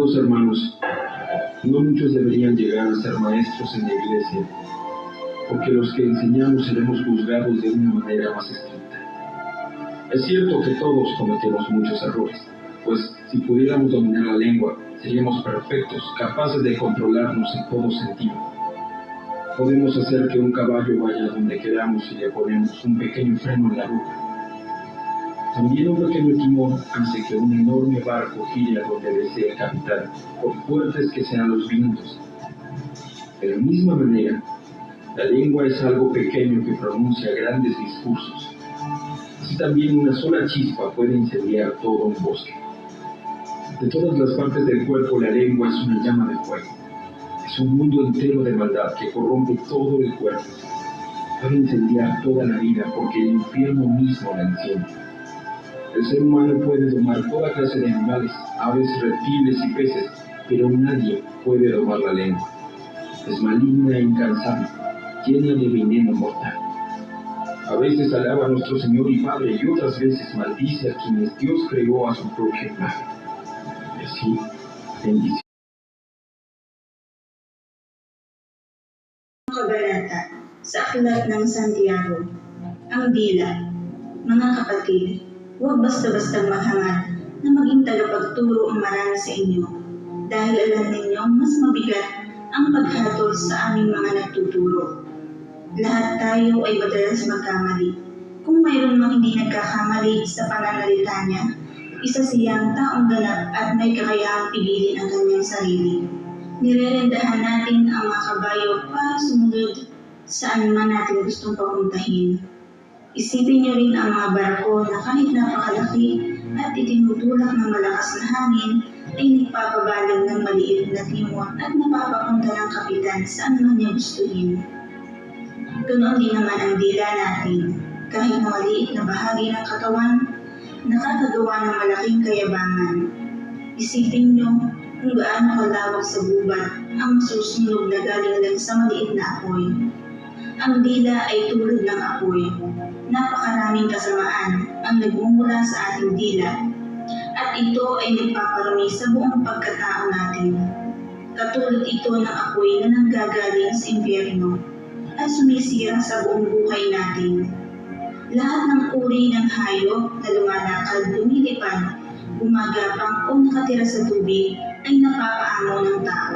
Amados hermanos, no muchos deberían llegar a ser maestros en la iglesia, porque los que enseñamos seremos juzgados de una manera más estricta. Es cierto que todos cometemos muchos errores, pues si pudiéramos dominar la lengua, seríamos perfectos, capaces de controlarnos en todo sentido. Podemos hacer que un caballo vaya donde queramos si le ponemos un pequeño freno en la ruta. También un pequeño timón hace que un enorme barco gire a donde desee el capitán, por fuertes que sean los vientos. De la misma manera, la lengua es algo pequeño que pronuncia grandes discursos. Así también una sola chispa puede incendiar todo un bosque. De todas las partes del cuerpo, la lengua es una llama de fuego. Es un mundo entero de maldad que corrompe todo el cuerpo. Puede incendiar toda la vida porque el infierno mismo la enciende. El ser humano puede domar toda clase de animales, aves, reptiles y peces, pero nadie puede domar la lengua. Es maligna e incansable, llena de veneno mortal. A veces alaba a nuestro Señor y Padre y otras veces maldice a quienes Dios creó a su propia imagen. Y así, bendice. Kabanata sa Aklat ng Santiago. Ang dila. Mga kapatid, huwag basta-bastang maghangad na maging tagapagturo ang marami sa inyo, dahil alam ninyo mas mabigat ang paghatol sa aming mga nagtuturo. Lahat tayo ay madalas magkamali. Kung mayroon mang hindi nagkakamali sa pananalita niya, isa siyang taong ganap at may kakayahang pigilin ang kanyang sarili. Nirerendahan natin ang mga kabayo para sumunod saan man natin gustong papuntahin. Isipin niyo rin ang mga barko na kahit napakalaki at itinutulak ng malakas na hangin ay nagpapabalag ng maliit na timon at napapapunta ng kapitan saan man niya gustuhin. Ganoon din naman ang dila natin. Kahit na maliit na bahagi ng katawan, nakakagawa ng malaking kayabangan. Isipin niyo kung gaano kalawak sa gubat ang susunog na galing lang sa maliit na apoy. Ang dila ay tulad ng apoy. Napakaraming kasamaan ang nagmumula sa ating dila at ito ay nagpaparami sa buong pagkatao natin. Katulad ito ng apoy na nanggagaling sa impyerno at sumisira sa buong buhay natin. Lahat ng uri ng hayop na lumalakad, lumilipad, gumagapang o nakatira sa tubig ay napapaamo ng tao.